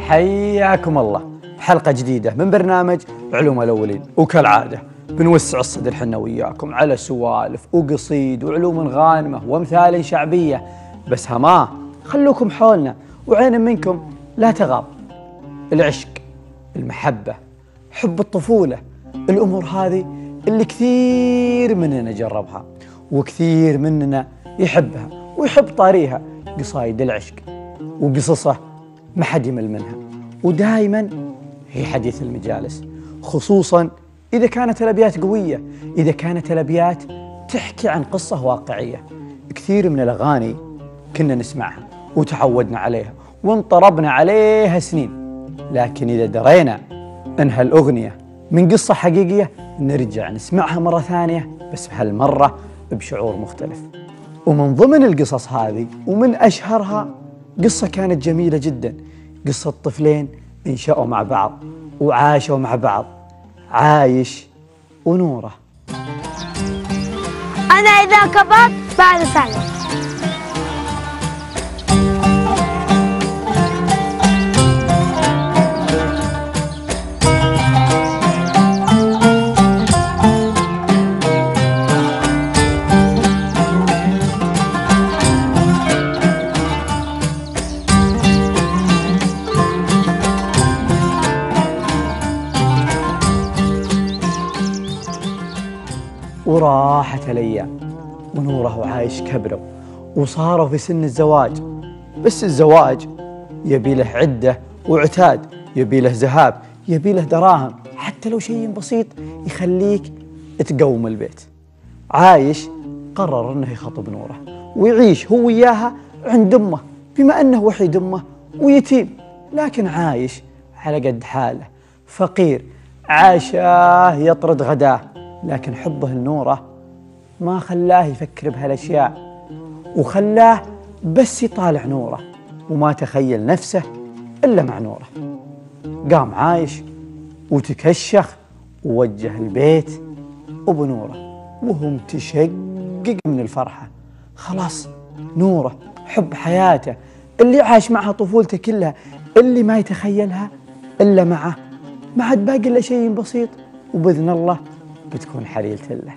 حياكم الله بحلقة جديدة من برنامج علوم الأولين، وكالعادة بنوسع الصدر حنا وياكم على سوالف وقصيد وعلوم غانمة وأمثال شعبية، بس هما خلوكم حولنا وعين منكم لا تغاب. العشق، المحبة، حب الطفولة، الأمور هذه اللي كثير مننا جربها وكثير مننا يحبها ويحب طاريها. قصايد العشق وقصصه ما حد يمل منها، ودائما هي حديث المجالس، خصوصا إذا كانت الأبيات قوية، إذا كانت الأبيات تحكي عن قصة واقعية. كثير من الأغاني كنا نسمعها وتعودنا عليها وانطربنا عليها سنين، لكن إذا درينا أنها الأغنية من قصة حقيقية نرجع نسمعها مرة ثانية، بس بهالمرة بشعور مختلف. ومن ضمن القصص هذه ومن أشهرها قصة كانت جميلة جدا، قصة طفلين انشأوا مع بعض وعاشوا مع بعض، عايش ونورة. أنا إذا كبرت بعد سنة. وراحت الأيام ونوره وعايش كبروا وصاروا في سن الزواج، بس الزواج يبي له عدة وعتاد، يبي له ذهاب، يبي له دراهم، حتى لو شيء بسيط يخليك تقوم البيت. عايش قرر أنه يخطب نوره ويعيش هو وياها عند أمه، بما أنه وحيد أمه ويتيم، لكن عايش على قد حاله، فقير، عاشاه يطرد غداه، لكن حبه لنوره ما خلاه يفكر بهالأشياء، وخلاه بس يطالع نوره وما تخيل نفسه إلا مع نوره. قام عايش وتكشخ ووجه البيت وبنوره وهو متشقق من الفرحة. خلاص نوره حب حياته اللي عاش معها طفولته كلها، اللي ما يتخيلها إلا معه، ما عاد باقي إلا شيء بسيط، وبإذن الله بتكون حريلة له.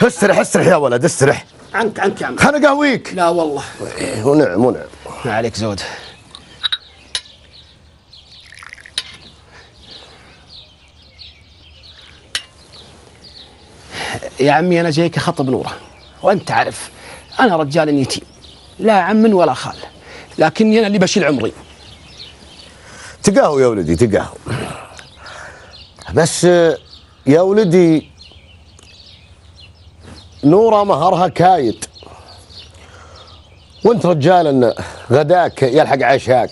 استرح استرح يا ولد استرح. عنك يا عم. خلنا قهويك. لا والله. ونعم ما عليك زود. يا عمي أنا جايك أخطب نوره، وأنت عارف أنا رجال يتيم، لا عم ولا خال، لكني أنا اللي بشيل عمري. تقهو يا ولدي تقهو، بس يا ولدي نورة مهرها كايد، وانت رجال غداك يلحق عشاك،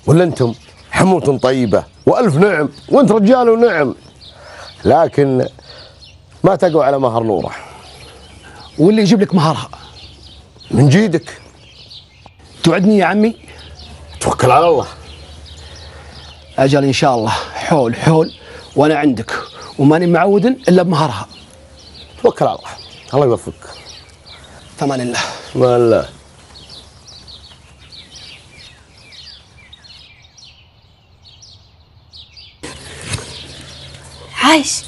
ولا انتم حموت طيبة والف نعم، وانت رجال ونعم، لكن ما تقوى على مهر نورة. واللي يجيب لك مهرها من جيدك. توعدني يا عمي؟ توكل على الله. أجل إن شاء الله، حول حول وأنا عندك، وماني معود إلا بمهرها. توكل على الله، الله يوفقك. فمان الله. فمان الله. عايش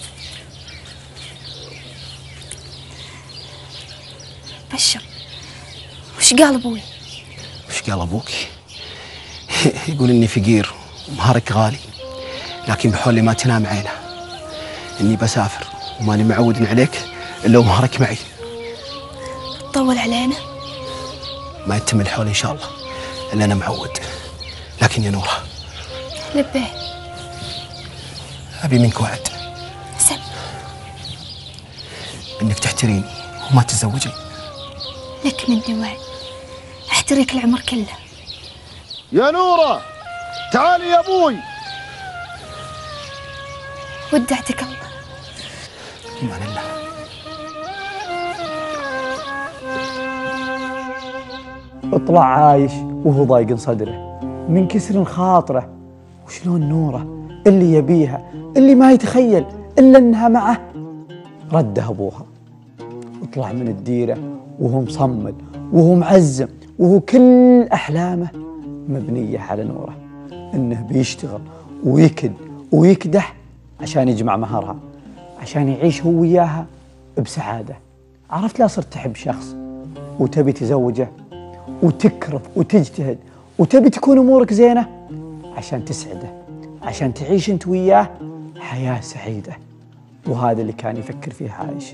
بشر، وش قال أبوي؟ وش قال أبوك؟ يقول إني فقير ومهرك غالي، لكن بحولي ما تنام عينه، إني بسافر وماني معود عليك إلا ومهرك معي. طول علينا؟ ما يتم الحول إن شاء الله إلا أنا معود، لكن يا نورة لبيه أبي منك وعد. سب إنك تحتريني وما تتزوجين. لك مني وعد، أحتريك العمر كله. يا نورة تعالي يا أبوي. ودعتك الله. أمان الله. اطلع عايش وهو ضايق صدره من كسر خاطره، وشلون نوره اللي يبيها اللي ما يتخيل إلا أنها معه ردها أبوها. اطلع من الديرة وهو مصمد وهو معزم وهو كل أحلامه مبنية على نوره، إنه بيشتغل ويكد ويكدح عشان يجمع مهرها، عشان يعيش هو وياها بسعادة. عرفت، لا صرت تحب شخص وتبي تزوجه وتكرف وتجتهد وتبي تكون أمورك زينة عشان تسعده، عشان تعيش أنت وياه حياة سعيدة. وهذا اللي كان يفكر فيه عايش.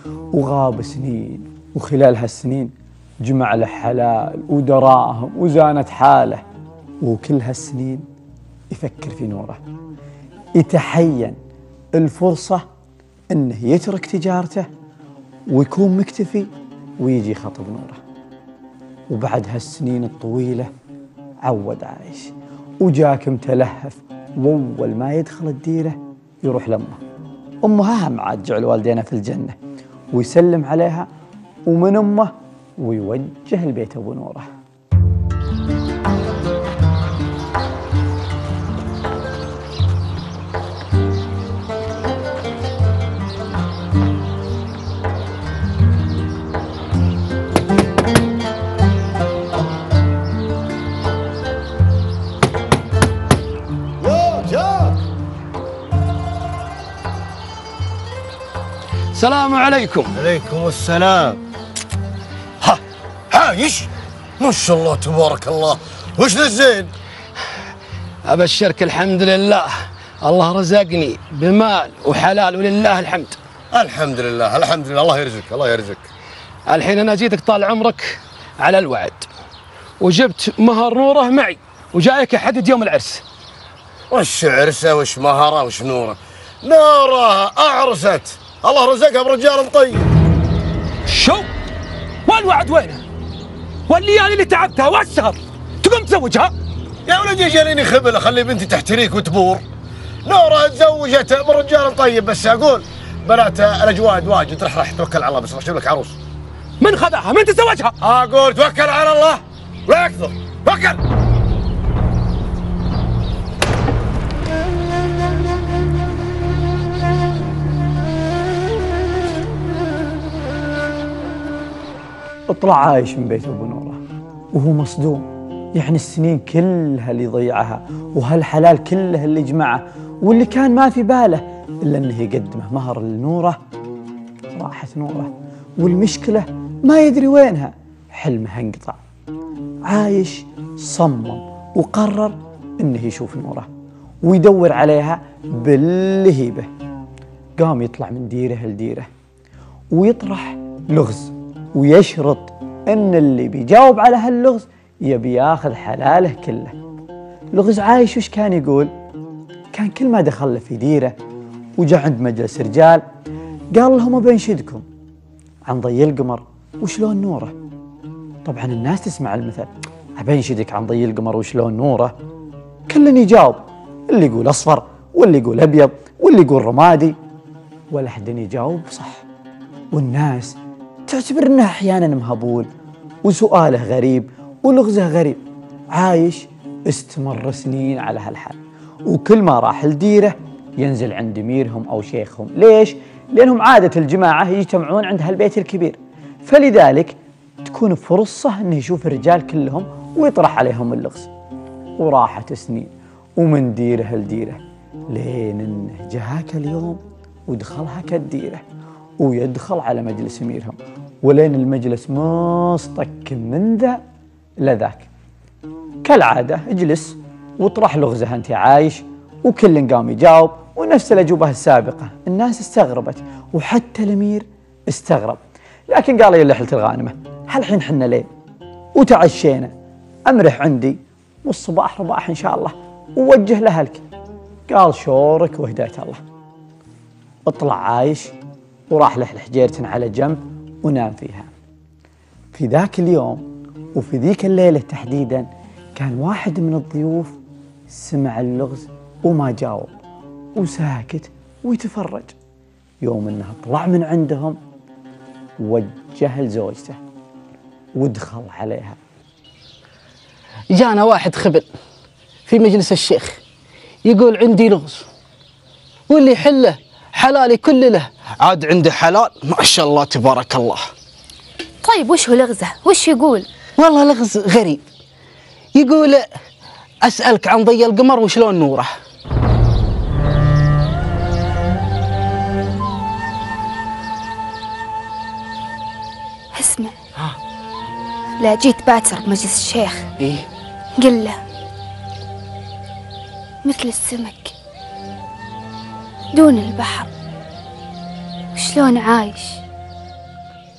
وغاب سنين، وخلال هالسنين جمع له حلال ودراهم وزانت حاله، وكل هالسنين يفكر في نوره، يتحين الفرصة انه يترك تجارته ويكون مكتفي ويجي يخطب نوره. وبعد هالسنين الطويلة عود عايش وجاك متلهف، واول ما يدخل الديرة يروح لأمه. أمها هم عاد جعل والدينا في الجنة، ويسلم عليها ومن أمه ويوجه البيت أبو نوره. السلام عليكم. عليكم السلام. ها عايش؟ ما شاء الله تبارك الله، وش ذا الزين؟ أبشرك الحمد لله، الله رزقني بمال وحلال ولله الحمد. الحمد لله الحمد لله، الله يرزقك الله يرزقك. الحين أنا جيتك طال عمرك على الوعد، وجبت مهر نوره معي، وجايك أحدد يوم العرس. وش عرسه وش مهره وش نوره؟ نوره أعرست، الله رزقها برجال طيب. شو؟ والوعد وينه؟ والليالي اللي تعبتها والسهر تقوم تزوجها؟ يا ولدي جاليني خبل اخلي بنتي تحتريك وتبور. نوره تزوجت من رجال طيب، بس اقول بنات الاجواد واجد. رح توكل على الله، بس راح اشوف لك عروس. من خذاها؟ من تزوجها؟ اقول توكل على الله لا اكثر، توكل. اطلع عايش من بيت أبو نوره وهو مصدوم، يعني السنين كلها اللي ضيعها وهالحلال كله اللي جمعه، واللي كان ما في باله إلا أنه يقدمه مهر لنوره. راحت نوره والمشكلة ما يدري وينها، حلمها انقطع. عايش صمم وقرر أنه يشوف نوره ويدور عليها باللهيبة. قام يطلع من ديره لديره ويطرح لغز، ويشرط أن اللي بيجاوب على هاللغز يبي ياخذ حلاله كله. لغز عايش وش كان يقول؟ كان كل ما دخل في ديره وجاء عند مجلس رجال قال لهم بنشدكم عن ضي القمر وشلون نوره. طبعا الناس تسمع المثل، بنشدك عن ضي القمر وشلون نوره، كل يجاوب، اللي يقول أصفر واللي يقول أبيض واللي يقول رمادي، ولا حد يجاوب صح. والناس تعتبر انه احيانا مهبول وسؤاله غريب ولغزه غريب. عايش استمر سنين على هالحال، وكل ما راح لديره ينزل عند اميرهم او شيخهم. ليش؟ لانهم عاده الجماعه يجتمعون عند هالبيت الكبير، فلذلك تكون فرصه انه يشوف الرجال كلهم ويطرح عليهم اللغز. وراحت سنين ومن ديره لديره لين انه جاك اليوم ودخلها كالديره ويدخل على مجلس اميرهم، ولين المجلس ما اصطك من ذا لذاك. كالعاده اجلس واطرح لغزه انت عايش، وكل قام يجاوب ونفس الاجوبه السابقه. الناس استغربت وحتى الامير استغرب، لكن قال يا لحلة الغانمه هالحين حنا ليل وتعشينا، امرح عندي والصباح رباح ان شاء الله ووجه لاهلك. قال شورك وهدايه الله. اطلع عايش وراح له حجيرة على جنب ونام فيها. في ذاك اليوم وفي ذيك الليلة تحديدا كان واحد من الضيوف سمع اللغز وما جاوب وساكت ويتفرج. يوم انه طلع من عندهم وجه لزوجته ودخل عليها. جانا واحد خبل في مجلس الشيخ يقول عندي لغز واللي يحله حلالي كل له. عاد عنده حلال ما شاء الله تبارك الله. طيب وش هو لغزه؟ وش يقول؟ والله لغز غريب، يقول أسألك عن ضي القمر وشلون نوره. اسمع، لا جيت باكر بمجلس الشيخ إيه؟ قل له مثل السمك دون البحر وشلون عايش.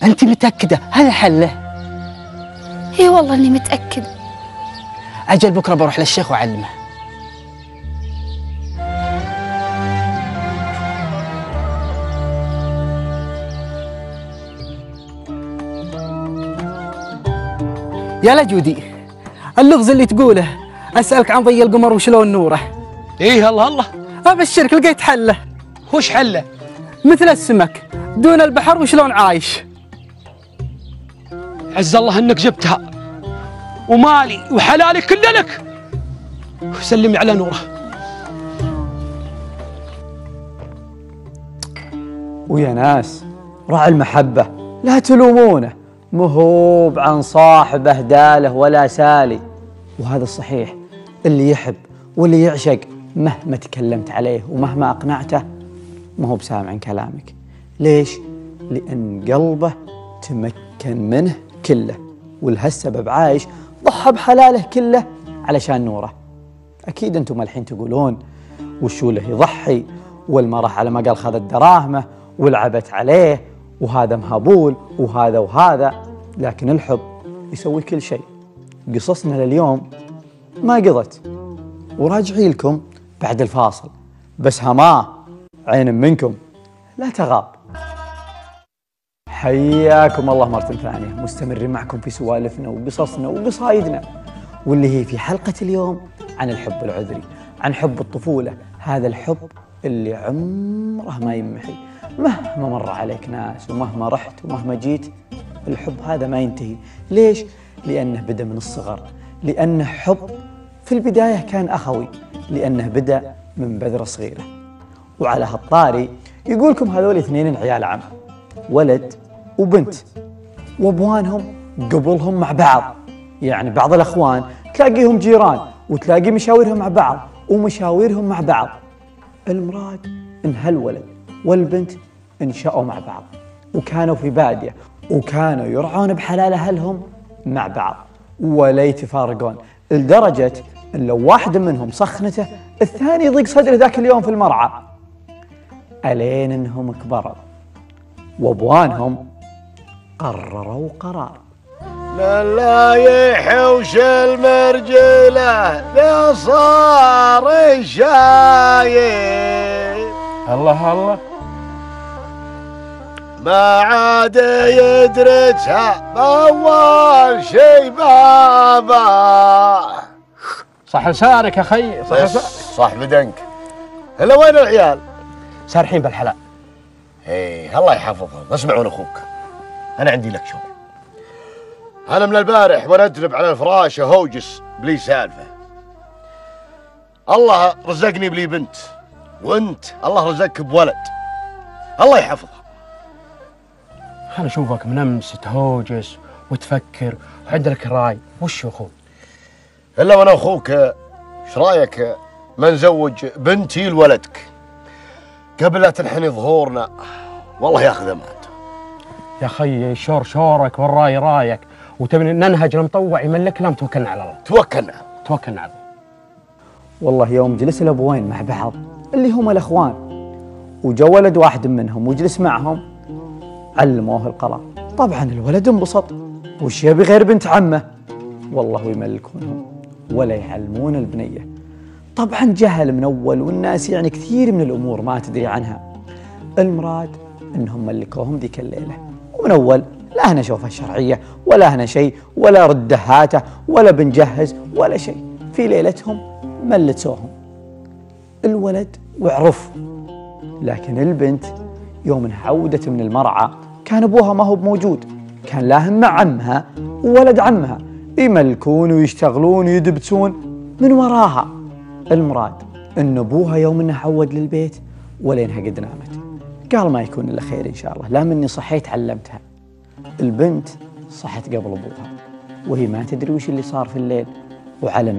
أنت متأكدة هذا حله؟ اي والله اني متأكدة. أجل بكرة بروح للشيخ وأعلمه. يا لجودي، اللغز اللي تقوله أسألك عن ضي القمر وشلون نوره. ايه الله الله. أبشرك لقيت حله. وش حله؟ مثل السمك دون البحر وشلون عايش. عز الله انك جبتها، ومالي وحلالي كله لك، وسلمي على نوره. ويا ناس راعي المحبة لا تلومونه، مهوب عن صاحبه داله ولا سالي. وهذا الصحيح، اللي يحب واللي يعشق مهما تكلمت عليه ومهما أقنعته ما هو بسامع عن كلامك. ليش؟ لأن قلبه تمكن منه كله، ولهالسبب عايش ضحى بحلاله كله علشان نوره. أكيد أنتم الحين تقولون وشو له يضحي، والمرأة على ما قال خذت دراهمه ولعبت عليه، وهذا مهبول وهذا، لكن الحب يسوي كل شيء. قصصنا لليوم ما قضت، وراجعي لكم بعد الفاصل، بس هما عين منكم لا تغاب. حياكم الله مرة ثانية، مستمرين معكم في سوالفنا وقصصنا وقصايدنا، واللي هي في حلقة اليوم عن الحب العذري، عن حب الطفولة، هذا الحب اللي عمره ما يمحي مهما مر عليك ناس ومهما رحت ومهما جيت. الحب هذا ما ينتهي. ليش؟ لأنه بدأ من الصغر، لأنه حب في البداية كان أخوي، لأنه بدأ من بذرة صغيرة. وعلى هالطاري يقولكم هذول اثنين عيال عم، ولد وبنت، وابوانهم قبلهم مع بعض. يعني بعض الأخوان تلاقيهم جيران وتلاقي مشاورهم مع بعض ومشاورهم مع بعض. المراد إن هالولد والبنت انشأوا مع بعض، وكانوا في بادية، وكانوا يرعون بحلال أهلهم مع بعض ولا يتفارقون، لدرجة إن لو واحد منهم صخنته الثاني يضيق صدره ذاك اليوم في المرعى. ألين إنهم كبروا وابوانهم قرروا قرار. لا يحوش المرجله لا صار شايب. الله الله، ما عاد يدرسها بأول شي بابا. صح لسانك يا خي، صح لسانك. صح بدنك. هلا وين العيال؟ سارحين بالحلال. ايه الله يحفظهم. اسمعون اخوك، انا عندي لك شغل. انا من البارح وانا ادرب على الفراش هوجس بلي سالفه. الله رزقني بلي بنت، وانت الله رزقك بولد، الله يحفظها. انا اشوفك من امس تهوجس وتفكر وعندك راي. وش يا اخوي؟ الا وانا اخوك، ايش رايك ما نزوج بنتي لولدك قبل لا تنحني ظهورنا؟ والله ياخذ مات. يا خي شور شورك والراي رايك، وتبني ننهج المطوع يملك لهم. توكلنا على الله. توكلنا توكلنا على الله. والله يوم جلس الأبوين مع بعض اللي هم الأخوان، وجا ولد واحد منهم وجلس معهم، علموه القرار. طبعا الولد انبسط، وش يبي غير بنت عمه؟ والله يملكونهم ولا يعلمون البنية. طبعا جهل من أول، والناس يعني كثير من الأمور ما تدري عنها. المراد أنهم ملكوهم ذيك الليلة، ومن أول لا هنا شوفة شرعية ولا هنا شيء ولا ردهاته ولا بنجهز ولا شيء. في ليلتهم ملتوهم الولد وعرف. لكن البنت يوم عودت من المرعى كان أبوها ما هو موجود، كان لاهم مع عمها وولد عمها يملكون ويشتغلون ويدبسون من وراها. المراد أن أبوها يوم أنه عود للبيت ولينها قد نامت، قال ما يكون إلا خير إن شاء الله، لا مني صحيت علمتها. البنت صحت قبل أبوها وهي ما تدري وش اللي صار في الليل، وعلى